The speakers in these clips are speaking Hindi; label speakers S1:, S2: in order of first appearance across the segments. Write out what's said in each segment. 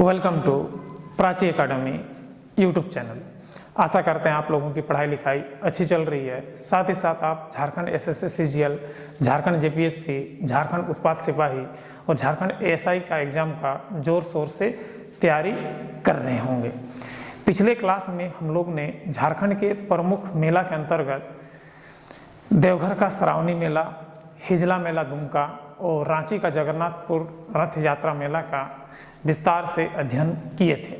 S1: Welcome to Prachi Academy YouTube channel. आशा करते हैं आप लोगों की पढ़ाई लिखाई अच्छी चल रही है। साथ ही साथ आप Jharkhand SSC CGL, Jharkhand JPSC, Jharkhand उत्पाद सिपाही और झारखंड एएसआई का एग्जाम का जोर शोर से तैयारी कर रहे होंगे। पिछले क्लास में हम लोग ने झारखंड के प्रमुख मेला के अंतर्गत देवघर का श्रावणी मेला, हिजला मेला दुमका और रांची का जगन्नाथपुर रथ यात्रा मेला का विस्तार से अध्ययन किए थे,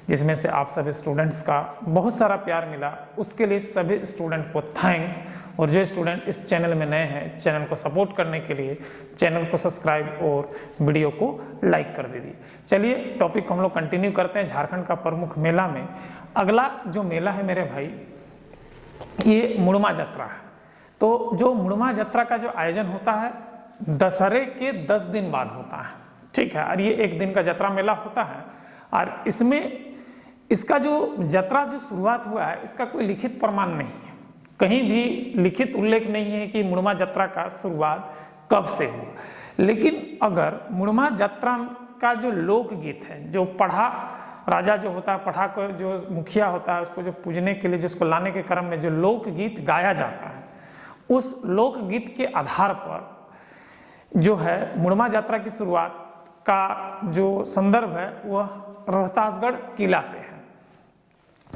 S1: जिसमें से आप सभी स्टूडेंट्स का बहुत सारा प्यार मिला। उसके लिए सभी स्टूडेंट को थैंक्स। और जो स्टूडेंट इस चैनल में नए हैं, चैनल को सपोर्ट करने के लिए चैनल को सब्सक्राइब और वीडियो को लाइक कर दीजिए। चलिए टॉपिक को हम लोग कंटिन्यू करते हैं। झारखंड का प्रमुख मेला में अगला जो मेला है मेरे भाई, ये मुड़मा यात्रा है। तो जो मुड़मा यात्रा का जो आयोजन होता है दशहरे के 10 दिन बाद होता है, ठीक है। और ये एक दिन का यात्रा मेला होता है और इसमें इसका जो यात्रा जो शुरुआत हुआ है, इसका कोई लिखित प्रमाण नहीं है, कहीं भी लिखित उल्लेख नहीं है कि मुड़मा यात्रा का शुरुआत कब से हुआ। लेकिन अगर मुड़मा यात्रा का जो लोकगीत है, जो पढ़ा राजा जो होता है, पढ़ा को जो मुखिया होता है, उसको जो पूजने के लिए जिसको लाने के क्रम में जो लोकगीत गाया जाता है, उस लोकगीत के आधार पर जो है मुड़मा यात्रा की शुरुआत का जो संदर्भ है वह रोहतासगढ़ किला से है।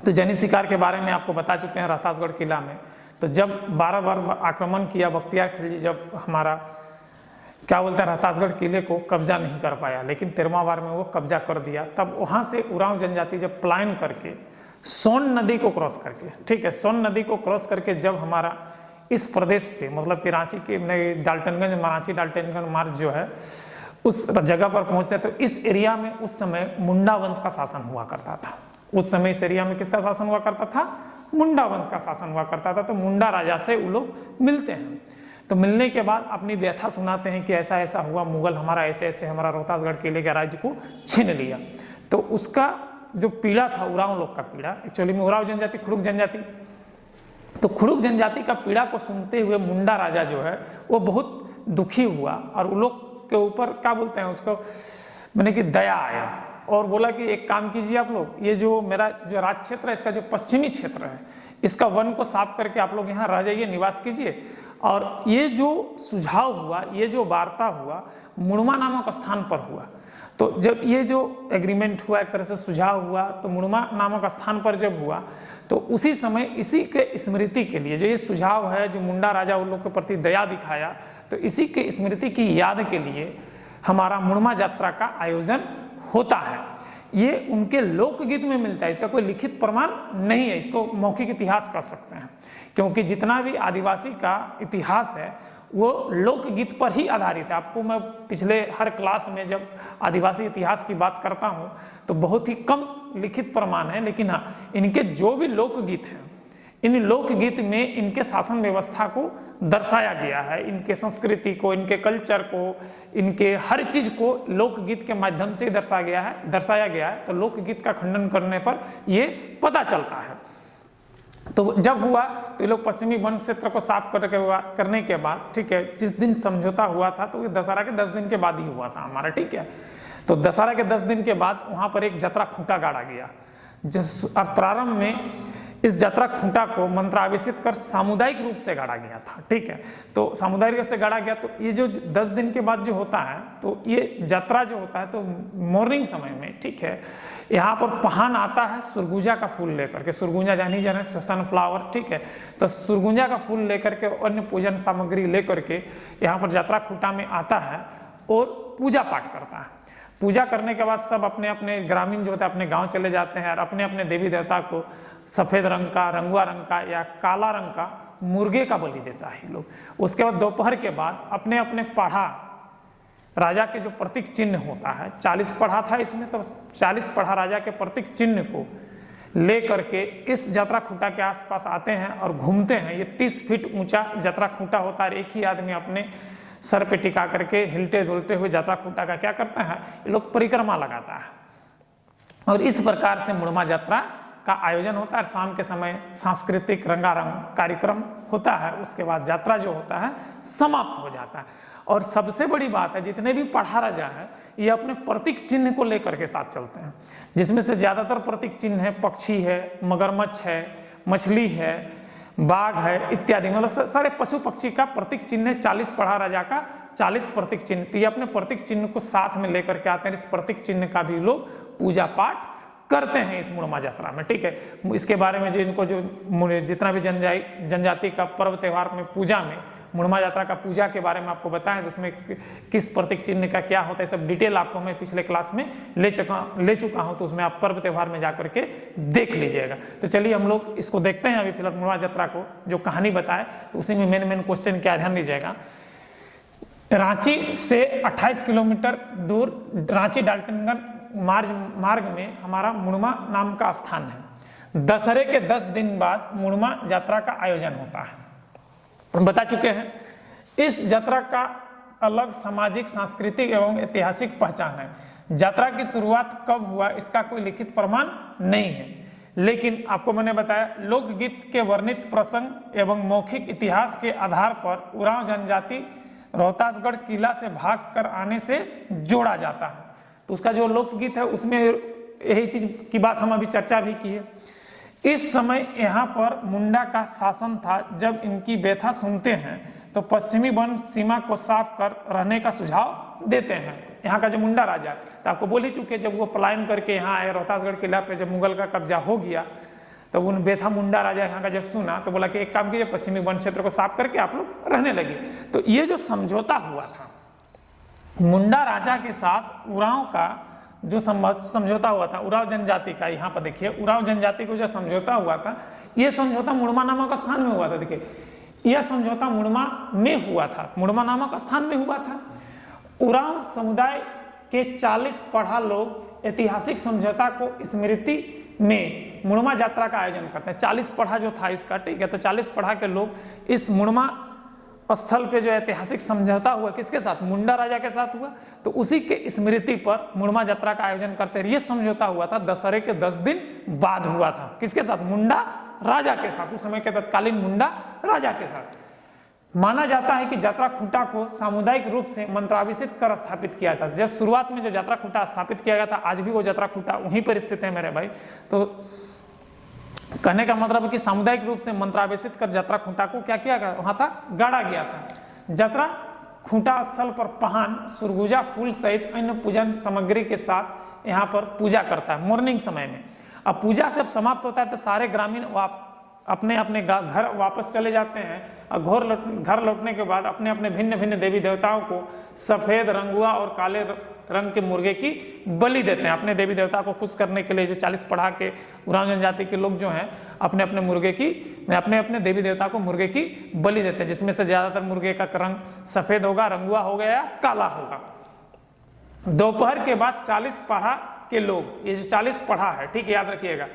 S1: तो जैनी शिकार के बारे में आपको बता चुके हैं रोहतासगढ़ किला में। तो जब 12 बार आक्रमण किया बख्तियार खिलजी, जब हमारा क्या बोलते हैं रोहतासगढ़ किले को कब्जा नहीं कर पाया, लेकिन 13वां बार में वो कब्जा कर दिया। तब वहां से उरांव जनजाति जब पलायन करके सोन नदी को क्रॉस करके, ठीक है, सोन नदी को क्रॉस करके जब हमारा इस प्रदेश पे मतलब कि रांची के डाल्टनगंज, रांची डाल्टनगंज मार्ग जो है उस जगह पर पहुंचते, तो इस एरिया में उस समय मुंडा वंश का शासन हुआ करता था। उस समय इस एरिया में किसका शासन हुआ करता था? मुंडा वंश का शासन हुआ करता था। तो मुंडा राजा से वो लोग मिलते हैं। तो मिलने के बाद अपनी व्यथा सुनाते हैं कि ऐसा ऐसा हुआ, मुगल हमारा ऐसे ऐसे हमारा रोहतासगढ़ किले के राज्य को छीन लिया। तो उसका जो पीड़ा था, उरांव लोग का पीड़ा, एक्चुअली में उरांव जनजाति, खुड़ुक जनजाति, तो खुड़ुक जनजाति का पीड़ा को सुनते हुए मुंडा राजा जो है वो बहुत दुखी हुआ और उन लोग के ऊपर क्या बोलते हैं उसको, मैंने कि दया आया और बोला कि एक काम कीजिए आप लोग, ये जो मेरा जो राज क्षेत्र है, इसका जो पश्चिमी क्षेत्र है, इसका वन को साफ करके आप लोग यहाँ रह जाइए, निवास कीजिए। और ये जो सुझाव हुआ, ये जो वार्ता हुआ, मुड़मा नामक स्थान पर हुआ। तो जब ये जो एग्रीमेंट हुआ, एक तरह से सुझाव हुआ, तो मुड़मा नामक स्थान पर जब हुआ, तो उसी समय इसी के स्मृति के लिए जो ये सुझाव है, जो मुंडा राजा उन लोग के प्रति दया दिखाया, तो इसी के स्मृति की याद के लिए हमारा मुड़मा यात्रा का आयोजन होता है। ये उनके लोकगीत में मिलता है, इसका कोई लिखित प्रमाण नहीं है, इसको मौखिक इतिहास कह सकते हैं, क्योंकि जितना भी आदिवासी का इतिहास है वो लोकगीत पर ही आधारित है। आपको मैं पिछले हर क्लास में जब आदिवासी इतिहास की बात करता हूँ तो बहुत ही कम लिखित प्रमाण है, लेकिन हाँ, इनके जो भी लोकगीत हैं, इन लोकगीत में इनके शासन व्यवस्था को दर्शाया गया है, इनके संस्कृति को, इनके कल्चर को, इनके हर चीज को लोकगीत के माध्यम से दर्शाया गया है। तो लोकगीत का खंडन करने पर ये पता चलता है। तो जब हुआ तो ये लोग पश्चिमी वन क्षेत्र को साफ करने के बाद, ठीक है, जिस दिन समझौता हुआ था तो ये दशहरा के 10 दिन के बाद ही हुआ था हमारा, ठीक है। तो दशहरा के 10 दिन के बाद वहां पर एक जतरा खूंटा गाड़ा गया, और प्रारंभ में इस जतरा खूंटा को मंत्रावेशित कर सामुदायिक रूप से गाड़ा गया था, ठीक है। तो सामुदायिक रूप से गाड़ा गया। तो ये जो 10 दिन के बाद जो होता है, तो ये जतरा जो होता है तो मॉर्निंग समय में, ठीक है, यहाँ पर पहान आता है सुरगुजा का फूल लेकर के, सुरगुजा जानी जाने सनफ्लावर, ठीक है। तो सुरगुजा का फूल लेकर के, अन्य पूजन सामग्री लेकर के यहाँ पर जतरा खूंटा में आता है और पूजा पाठ करता है। पूजा करने के बाद सब अपने अपने ग्रामीण जो होता है अपने गांव चले जाते हैं और अपने अपने देवी देवता को सफेद रंग का, रंगवा रंग का या काला रंग का मुर्गे का बलि देता है लोग। उसके बाद दोपहर के बाद अपने अपने पढ़ा राजा के जो प्रतीक चिन्ह होता है, 40 पढ़ा था इसमें, तो 40 पढ़ा राजा के प्रतीक चिन्ह को ले करके इस जतरा खूंटा के आसपास आते हैं और घूमते हैं। ये 30 फीट ऊंचा जतरा खूंटा होता है। एक ही आदमी अपने सर पे टिका करके हिलते डुलते हुए जतरा खूंटा का क्या करता है, ये लोग परिक्रमा लगाता है। और इस प्रकार से मुड़मा यात्रा का आयोजन होता है। शाम के समय सांस्कृतिक रंगारंग कार्यक्रम होता है, उसके बाद यात्रा जो होता है समाप्त हो जाता है। और सबसे बड़ी बात है, जितने भी पढ़ा राजा है ये अपने प्रतीक चिन्ह को लेकर के साथ चलते हैं, जिसमें से ज्यादातर प्रतीक चिन्ह है पक्षी है, मगरमच्छ है, मछली है, बाघ है इत्यादि, मतलब सारे पशु पक्षी का प्रतीक चिन्ह है। 40 पढ़ा राजा का 40 प्रतीक चिन्ह, तो ये अपने प्रतीक चिन्ह को साथ में लेकर के आते हैं। इस प्रतीक चिन्ह का भी लोग पूजा पाठ करते हैं इस मुड़मा यात्रा में, ठीक है। इसके बारे में जिनको जो जितना भी जनजाति का पर्व त्योहार में पूजा में मुड़मा यात्रा का पूजा के बारे में आपको बताएं तो उसमें किस प्रतीक चिन्ह का क्या होता है सब डिटेल आपको मैं पिछले क्लास में ले चुका हूं, तो उसमें आप पर्व त्योहार में जाकर के देख लीजिएगा। तो चलिए हम लोग इसको देखते हैं। अभी फिलहाल मुड़मा यात्रा को जो कहानी बताए तो उसी में मेन क्वेश्चन क्या, ध्यान दीजिएगा। रांची से 28 किलोमीटर दूर रांची डाल्टनगंज मार्ग में हमारा मुड़मा नाम का स्थान है। दशहरे के 10 दिन बाद मुड़मा यात्रा का आयोजन होता है, हम बता चुके हैं। इस यात्रा का अलग सामाजिक, सांस्कृतिक एवं ऐतिहासिक पहचान है। यात्रा की शुरुआत कब हुआ इसका कोई लिखित प्रमाण नहीं है, लेकिन आपको मैंने बताया लोकगीत के वर्णित प्रसंग एवं मौखिक इतिहास के आधार पर उरांव जनजाति रोहतासगढ़ किला से भागकर आने से जोड़ा जाता है। तो उसका जो लोकगीत है उसमें यही चीज की बात हम अभी चर्चा भी की है। इस समय यहाँ पर मुंडा का शासन था। जब इनकी व्यथा सुनते हैं तो पश्चिमी वन सीमा को साफ कर रहने का सुझाव देते हैं। यहाँ का जो मुंडा राजा, तो आपको बोल ही चुके, जब वो पलायन करके यहाँ आए रोहतासगढ़ किला पे, जब मुगल का कब्जा हो गया तो उन व्यथा मुंडा राजा यहाँ का जब सुना तो बोला कि एक काम कीजिए, पश्चिमी वन क्षेत्र को साफ करके आप लोग रहने लगे। तो ये जो समझौता हुआ था मुंडा राजा के साथ उरांव का जो समझौता हुआ था, उरांव जनजाति का, यहाँ पर देखिए उरांव जनजाति को जो समझौता हुआ था, यह समझौता मुड़मा नामक स्थान में हुआ था। देखिए यह समझौता मुड़मा में हुआ था, मुड़मा नामक स्थान में हुआ था। उरांव समुदाय के 40 पढ़ा लोग ऐतिहासिक समझौता को स्मृति में मुड़मा यात्रा का आयोजन करते हैं। 40 पढ़ा जो था इसका, ठीक है, तो 40 पढ़ा के लोग इस मुड़मा स्थल पे जो ऐतिहासिक समझौता हुआ किसके साथ, मुंडा राजा के साथ हुआ, तो उसी के स्मृति पर मुड़मा यात्रा का आयोजन करते हैं। ये समझौता हुआ था दशहरे के 10 दिन बाद हुआ था, किसके साथ, मुंडा राजा के साथ, उस समय के तत्कालीन मुंडा राजा के साथ। माना जाता है कि यात्रा खूंटा को सामुदायिक रूप से मंत्राभिषित कर स्थापित किया था। जब शुरुआत में जो यात्रा खूंटा स्थापित किया गया था, आज भी वो यात्रा खूंटा वहीं पर स्थित है मेरे भाई। तो कहने का मतलब है कि सामुदायिक रूप से मंत्राभिषित कर यात्रा खूंटा को क्या किया गया, वहां तक गाड़ा गया था। यात्रा खूंटा स्थल पर पहान, सुरगुजा फूल सहित अन्य पूजन सामग्री के साथ यहाँ पर पूजा करता है मॉर्निंग समय में। अब पूजा जब समाप्त होता है तो सारे ग्रामीण अपने अपने घर वापस चले जाते हैं और घर लौटने के बाद अपने अपने भिन्न भिन्न देवी देवताओं को सफेद, रंगुआ और काले रंग के मुर्गे की बलि देते हैं। अपने देवी देवता को खुश करने के लिए जो 40 पढ़ा के उरांव जनजाति के लोग जो हैं अपने अपने देवी देवता को मुर्गे की बलि देते हैं, जिसमें से ज्यादातर मुर्गे का रंग सफेद होगा, रंगुआ हो गया, काला होगा। दोपहर के बाद 40 पढ़ा के लोग, ये जो 40 पढ़ा है, ठीक है, याद रखिएगा,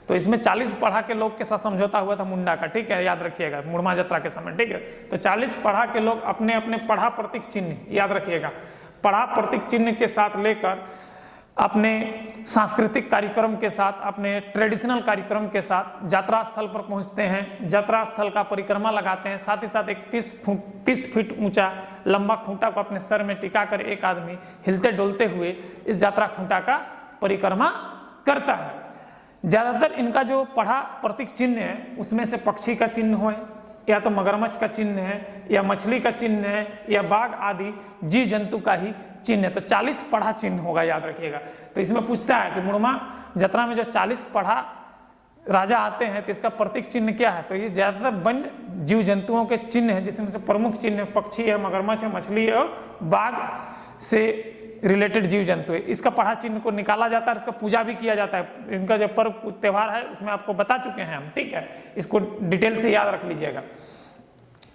S1: तो इसमें 40 पढ़ा के लोग के साथ समझौता हुआ था मुंडा का, ठीक है, याद रखिएगा, मुड़मा यात्रा के समय, ठीक है। तो 40 पढ़ा के लोग अपने अपने पढ़ा प्रतीक चिन्ह, याद रखिएगा, पढ़ा प्रतीक चिन्ह के साथ लेकर अपने सांस्कृतिक कार्यक्रम के साथ, अपने ट्रेडिशनल कार्यक्रम के साथ यात्रा स्थल पर पहुंचते हैं। यात्रा स्थल का परिक्रमा लगाते हैं, साथ ही साथ एक 30 फीट ऊंचा लंबा खूंटा को अपने सर में टिका कर एक आदमी हिलते डोलते हुए इस यात्रा खूंटा का परिक्रमा करता है। ज्यादातर इनका जो पढ़ा प्रतीक चिन्ह है उसमें से पक्षी का चिन्ह हो, या तो मगरमच्छ का चिन्ह है, या मछली का चिन्ह है, या बाघ आदि जीव जंतु का ही चिन्ह है। तो 40 पढ़ा चिन्ह होगा, याद रखिएगा। तो इसमें पूछता है कि मुड़मा यात्रा में जो 40 पढ़ा राजा आते हैं तो इसका प्रतीक चिन्ह क्या है, तो ये ज्यादातर वन्य जीव जंतुओं के चिन्ह है, जिसमें से प्रमुख चिन्ह पक्षी है, मगरमच्छ है, मछली है और बाघ से रिलेटेड जीव जंतु है। इसका पढ़ा चिन्ह को निकाला जाता है, इसका पूजा भी किया जाता है। इनका जो पर्व त्योहार है उसमें आपको बता चुके हैं हम, ठीक है, इसको डिटेल से याद रख लीजिएगा।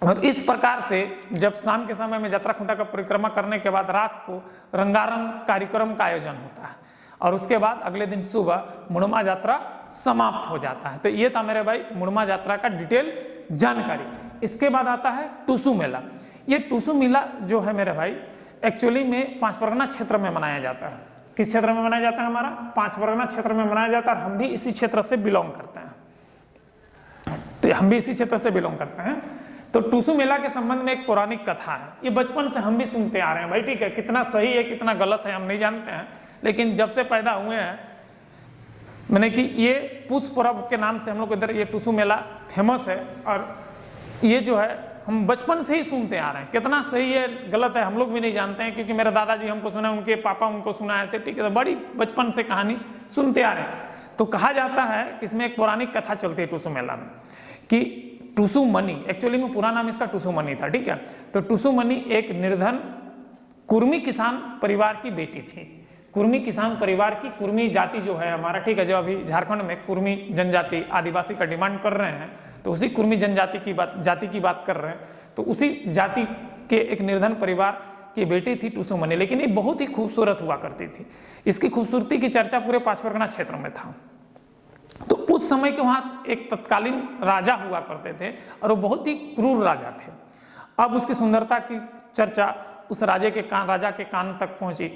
S1: और इस प्रकार से जब शाम के समय में यात्रा खूंटा का परिक्रमा करने के बाद रात को रंगारंग कार्यक्रम का आयोजन होता है और उसके बाद अगले दिन सुबह मुड़मा यात्रा समाप्त हो जाता है। तो ये था मेरे भाई मुड़मा यात्रा का डिटेल जानकारी। इसके बाद आता है टूसू मेला। ये टूसू मेला जो है मेरे भाई एक्चुअली में 5 परगना क्षेत्र में मनाया जाता है। किस क्षेत्र में मनाया जाता है? हमारा 5 परगना क्षेत्र में मनाया जाता है, और हम भी इसी क्षेत्र से बिलोंग करते हैं। तो हम भी इसी क्षेत्र से बिलोंग करते हैं। तो टूसू मेला के संबंध में एक पौराणिक कथा है, ये बचपन से हम भी सुनते आ रहे हैं भाई, ठीक है। कितना सही है कितना गलत है हम नहीं जानते हैं, लेकिन जब से पैदा हुए हैं मैंने कि ये पुष पर्व के नाम से हम लोग इधर ये टूसू मेला फेमस है, और ये जो है हम बचपन से ही सुनते आ रहे हैं। कितना सही है गलत है हम लोग भी नहीं जानते हैं, क्योंकि मेरे दादाजी हमको सुना, उनके पापा उनको सुनाए थे, ठीक है। तो बड़ी बचपन से कहानी सुनते आ रहे हैं। तो कहा जाता है कि इसमें एक पौराणिक कथा चलती है टूसू मेला में, कि टूसू मनी, एक्चुअली में पूरा नाम इसका टूसू मनी था, ठीक है। तो टूसू मनी एक निर्धन कुर्मी किसान परिवार की बेटी थी। कुर्मी किसान परिवार की, कुर्मी जाति जो है हमारा, ठीक है, जो अभी झारखंड में कुर्मी जनजाति आदिवासी का डिमांड कर रहे हैं, तो उसी कुर्मी जनजाति की बात कर रहे हैं। तो उसी जाति के एक निर्धन परिवार की बेटी थी टूसू मनी, लेकिन ये बहुत ही खूबसूरत हुआ करती थी। इसकी खूबसूरती की चर्चा पूरे 5 परगना क्षेत्र में था। तो उस समय के वहां एक तत्कालीन राजा हुआ करते थे, और वो बहुत ही क्रूर राजा थे। अब उसकी सुंदरता की चर्चा उस राजा के कान तक पहुंची।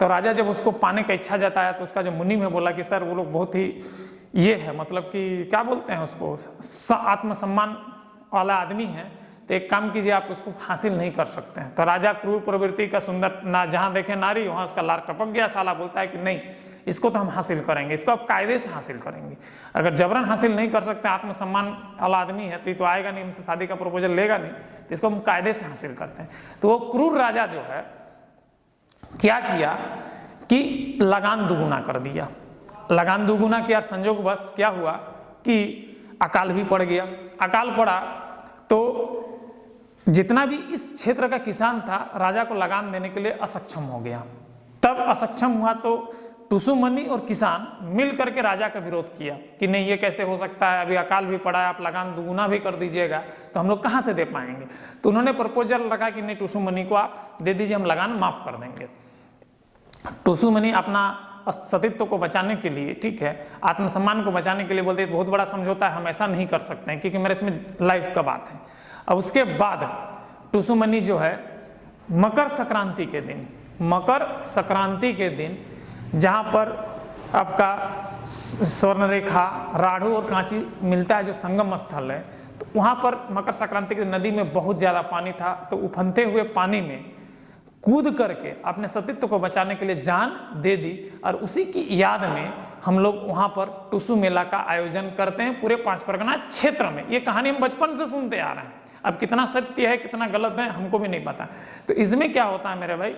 S1: तो राजा जब उसको पाने का इच्छा जताया, तो उसका जो मुनीम है बोला कि सर वो लोग बहुत ही ये है, मतलब कि क्या बोलते हैं उसको, आत्मसम्मान वाला आदमी है, तो एक काम कीजिए आप उसको हासिल नहीं कर सकते हैं। तो राजा क्रूर प्रवृत्ति का सुंदर ना, जहां देखे नारी वहां उसका लार टपक गया। साला बोलता है कि नहीं, इसको तो हम हासिल करेंगे, इसको आप कायदे से हासिल करेंगे। अगर जबरन हासिल नहीं कर सकते, आत्मसम्मान वाला आदमी है, तो ये तो आएगा नहीं, हमसे शादी का प्रपोजल लेगा नहीं, तो इसको हम कायदे से हासिल करते हैं। तो वो क्रूर राजा जो है क्या किया कि लगान दुगुना कर दिया। लगान दुगुना किया, संजोग बस क्या हुआ कि अकाल भी पड़ गया। अकाल पड़ा तो जितना भी इस क्षेत्र का किसान था, राजा को लगान देने के लिए असक्षम हो गया। तब असक्षम हुआ तो टूसू मनी और किसान मिल करके राजा का विरोध किया कि नहीं, ये कैसे हो सकता है, अभी अकाल भी पड़ा है, आप लगान दुगुना भी कर दीजिएगा तो हम लोग कहाँ से दे पाएंगे। तो उन्होंने प्रपोजल रखा कि नहीं, टूसू मनी को आप दे दीजिए, हम लगान माफ कर देंगे। टूसू मनी अपना सतीत्व को बचाने के लिए, ठीक है, आत्मसम्मान को बचाने के लिए बोलते बहुत बड़ा समझौता है, हम ऐसा नहीं कर सकते हैं, क्योंकि मेरे इसमें लाइफ का बात है। और उसके बाद टूसू मनी जो है मकर संक्रांति के दिन जहाँ पर आपका स्वर्ण रेखा, राढ़ू और कांची मिलता है, जो संगम स्थल है, तो वहाँ पर मकर संक्रांति की नदी में बहुत ज़्यादा पानी था। तो उफनते हुए पानी में कूद करके अपने सतीत्व को बचाने के लिए जान दे दी, और उसी की याद में हम लोग वहाँ पर टूसू मेला का आयोजन करते हैं पूरे 5 परगना क्षेत्र में। ये कहानी हम बचपन से सुनते आ रहे हैं, अब कितना सत्य है कितना गलत है हमको भी नहीं पता। तो इसमें क्या होता है मेरे भाई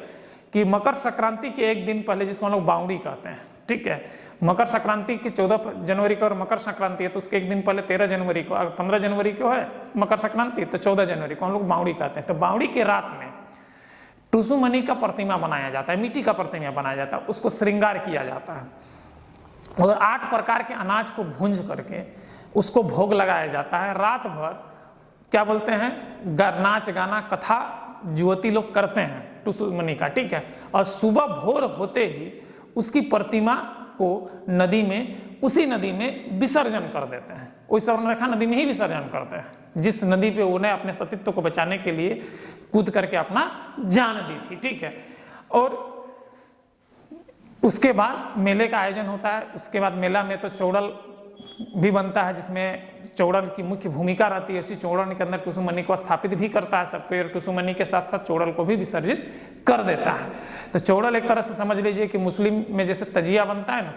S1: कि मकर संक्रांति के एक दिन पहले, जिसको हम लोग बावड़ी कहते हैं, ठीक है, मकर संक्रांति की 14 जनवरी को और मकर संक्रांति है, तो उसके एक दिन पहले 13 जनवरी को, 15 जनवरी को है मकर संक्रांति, तो 14 जनवरी को हम लोग बावड़ी कहते हैं। तो बावड़ी के रात में टूसू मनी का प्रतिमा बनाया जाता है, मिट्टी का प्रतिमा बनाया जाता है, उसको श्रृंगार किया जाता है, और 8 प्रकार के अनाज को भूंज करके उसको भोग लगाया जाता है। रात भर क्या बोलते हैं, नाच गाना कथा जुवती लोग करते हैं टूसू मनी का, ठीक है। और सुबह भोर होते ही उसकी प्रतिमा को उसी नदी में विसर्जन कर देते हैं। वही स्वर्णरेखा नदी में ही विसर्जन करते हैं, जिस नदी पे उन्हें अपने सतीत्व को बचाने के लिए कूद करके अपना जान दी थी, ठीक है। और उसके बाद मेले का आयोजन होता है। उसके बाद मेला में तो चौड़ल भी बनता है, जिसमें चौड़ल की मुख्य भूमिका रहती है। उसी चौड़ल के अंदर टूसू मनी को स्थापित भी करता है सबको, और टूसू मनी के साथ साथ चौड़ल को भी विसर्जित कर देता है। तो चौड़ल एक तरह से समझ लीजिए कि मुस्लिम में जैसे तजिया बनता है ना,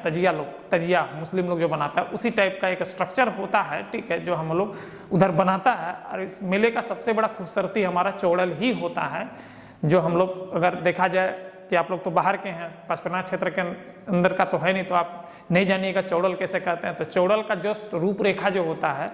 S1: तजिया मुस्लिम लोग जो बनाता है, उसी टाइप का एक स्ट्रक्चर होता है, ठीक है, जो हम लोग उधर बनाता है। और इस मेले का सबसे बड़ा खूबसूरती हमारा चौड़ल ही होता है, जो हम लोग अगर देखा जाए कि आप लोग तो बाहर के हैं, 5 परगना क्षेत्र के अंदर का तो है नहीं, तो आप नहीं जानिएगा चौड़ल कैसे कहते हैं। तो चौड़ल का जो रूपरेखा जो होता है,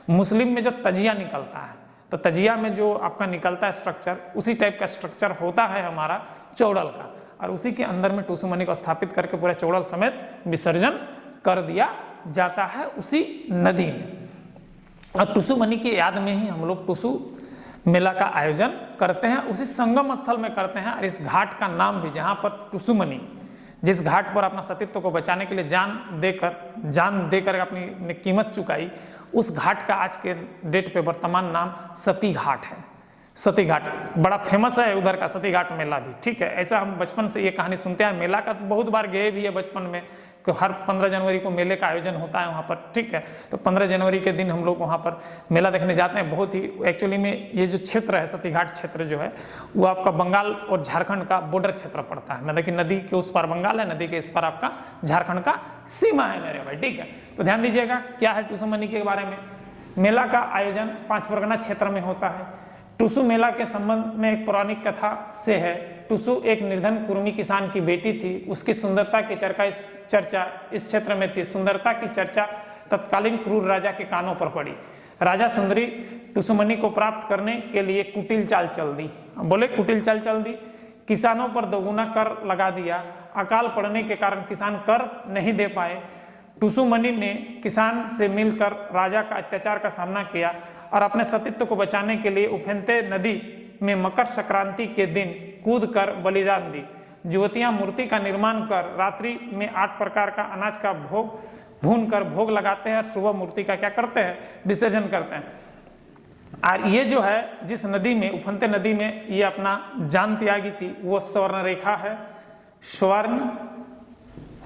S1: मुस्लिम में जो तजिया निकलता है, तो तजिया में जो आपका निकलता है स्ट्रक्चर, उसी टाइप का स्ट्रक्चर होता है हमारा चौड़ल का। और उसी के अंदर में टूसू मनी को स्थापित करके पूरा चौड़ल समेत विसर्जन कर दिया जाता है उसी नदी में। और टूसू मनी की याद में ही हम लोग टूसू मेला का आयोजन करते हैं, उसी संगम स्थल में करते हैं। और इस घाट का नाम भी, जहाँ पर टूसू मनी जिस घाट पर अपना सतीत्व को बचाने के लिए जान देकर अपनी कीमत चुकाई, उस घाट का आज के डेट पे वर्तमान नाम सती घाट है। सती घाट बड़ा फेमस है उधर का सती घाट मेला भी, ठीक है। ऐसा हम बचपन से ये कहानी सुनते हैं, मेला का बहुत बार गए भी है बचपन में, कि हर 15 जनवरी को मेले का आयोजन होता है वहाँ पर, ठीक है। तो 15 जनवरी के दिन हम लोग वहाँ पर मेला देखने जाते हैं। बहुत ही एक्चुअली में ये जो क्षेत्र है सती घाट क्षेत्र जो है वो आपका बंगाल और झारखंड का बॉर्डर क्षेत्र पड़ता है, मतलब कि नदी के उस पार बंगाल है, नदी के इस पार आपका झारखंड का सीमा है मेरे भाई, ठीक है। तो ध्यान दीजिएगा क्या है टुसु मनी के बारे में। मेला का आयोजन 5 परगना क्षेत्र में होता है। टुसु मेला के संबंध में एक पौराणिक कथा से है। टुसु एक निर्धन कुर्मी किसान की बेटी थी। उसकी सुंदरता की चर्चा इस क्षेत्र में थी। सुंदरता की चर्चा तत्कालीन क्रूर राजा के कानों पर पड़ी। राजा सुंदरी टुसुमनी को प्राप्त करने के लिए कुटिल चाल चल दी। बोले कुटिल चाल चल दी। किसानों पर दोगुना कर लगा दिया। अकाल पड़ने के कारण किसान कर नहीं दे पाए। टुसुमनी ने किसान से मिलकर राजा का अत्याचार का सामना किया और अपने सतीत्व को बचाने के लिए उफनते नदी में मकर संक्रांति के दिन कूदकर बलिदान दी। युवतियां मूर्ति का निर्माण कर रात्रि में 8 प्रकार का अनाज का भून कर भोग लगाते हैं और सुबह मूर्ति का क्या करते हैं, विसर्जन करते हैं। और ये जो है जिस नदी में उफनते नदी में ये अपना जान त्यागी थी वो स्वर्ण रेखा है।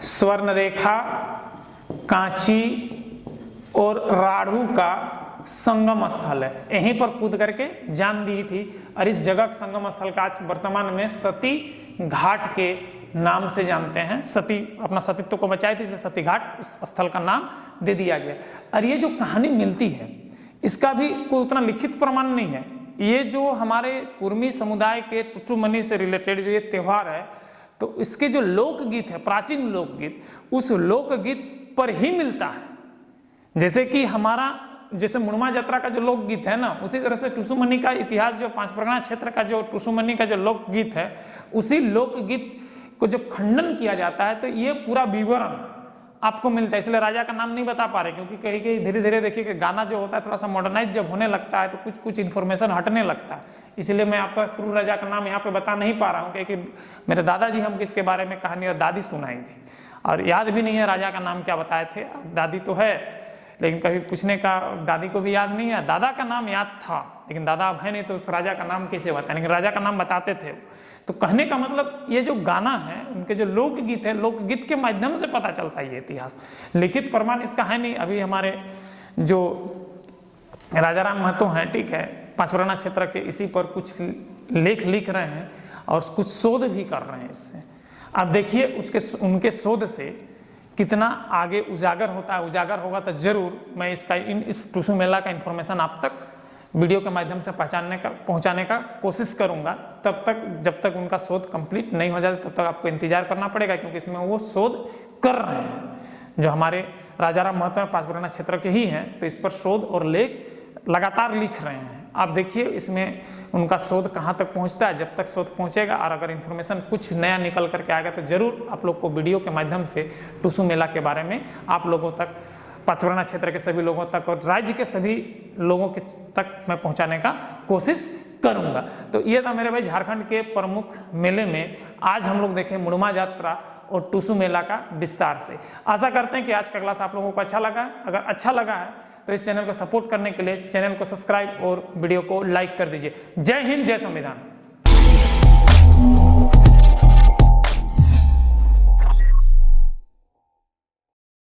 S1: स्वर्ण रेखा, कांची और राढ़ू का संगम स्थल है। यहीं पर कूद करके जान दी थी और इस जगह संगम स्थल का आज वर्तमान में सती घाट के नाम से जानते हैं। सती अपना सतीत्व को बचाई थी इसलिए सती घाट उस स्थल का नाम दे दिया गया। और ये जो कहानी मिलती है इसका भी कोई उतना लिखित प्रमाण नहीं है। ये जो हमारे कुर्मी समुदाय के टुसुमनी से रिलेटेड जो ये त्यौहार है तो इसके जो लोकगीत है, प्राचीन लोकगीत, उस लोकगीत पर ही मिलता है। जैसे कि हमारा जैसे मुड़मा यात्रा का जो लोकगीत है ना, उसी तरह से टुसुमनी का इतिहास जो 5 परगना क्षेत्र का जो टुसुमनी का जो लोकगीत है उसी लोकगीत को जब खंडन किया जाता है तो ये पूरा विवरण आपको मिलता है। इसलिए राजा का नाम नहीं बता पा रहे क्योंकि कहीं कहीं धीरे धीरे देखिए कि गाना जो होता है थोड़ा सा मॉडर्नाइज जब होने लगता है तो कुछ कुछ इन्फॉर्मेशन हटने लगता है। इसलिए मैं आपका क्रूर राजा का नाम यहाँ पे बता नहीं पा रहा हूँ क्योंकि मेरे दादाजी हमको इसके बारे में कहानी और दादी सुनाई थी और याद भी नहीं है राजा का नाम क्या बताए थे। दादी तो है लेकिन कभी पूछने का दादी को भी याद नहीं है। दादा का नाम याद था लेकिन दादा अब है नहीं तो उस राजा का नाम कैसे बताए, लेकिन राजा का नाम बताते थे। तो कहने का मतलब ये जो गाना है उनके जो लोकगीत है, लोकगीत के माध्यम से पता चलता है ये इतिहास। लिखित प्रमाण इसका है नहीं। अभी हमारे जो राजा राम महतो हैं, ठीक है, 5 परगना क्षेत्र के इसी पर कुछ लेख लिख रहे हैं और कुछ शोध भी कर रहे हैं इससे। आप देखिए उनके शोध से कितना आगे उजागर होता है। उजागर होगा तो जरूर मैं इस टुसु मेला का इन्फॉर्मेशन आप तक वीडियो के माध्यम से पहुंचाने का कोशिश करूंगा। तब तक जब तक उनका शोध कंप्लीट नहीं हो जाता तब तक आपको इंतजार करना पड़ेगा क्योंकि इसमें वो शोध कर रहे हैं। जो हमारे राजा राम महतो 5 परगना क्षेत्र के ही हैं तो इस पर शोध और लेख लगातार लिख रहे हैं। आप देखिए इसमें उनका शोध कहाँ तक पहुँचता है। जब तक शोध पहुँचेगा और अगर इन्फॉर्मेशन कुछ नया निकल करके आएगा तो जरूर आप लोग को वीडियो के माध्यम से टुसु मेला के बारे में आप लोगों तक, 5 परगना क्षेत्र के सभी लोगों तक और राज्य के सभी लोगों के तक मैं पहुँचाने का कोशिश करूँगा। तो ये था मेरे भाई झारखंड के प्रमुख मेले में आज हम लोग देखें मुड़मा यात्रा और टुसु मेला का विस्तार से। आशा करते हैं कि आज का क्लास आप लोगों को अच्छा लगा है। अगर अच्छा लगा है तो इस चैनल को सपोर्ट करने के लिए चैनल को सब्सक्राइब और वीडियो को लाइक कर दीजिए। जय हिंद, जय संविधान।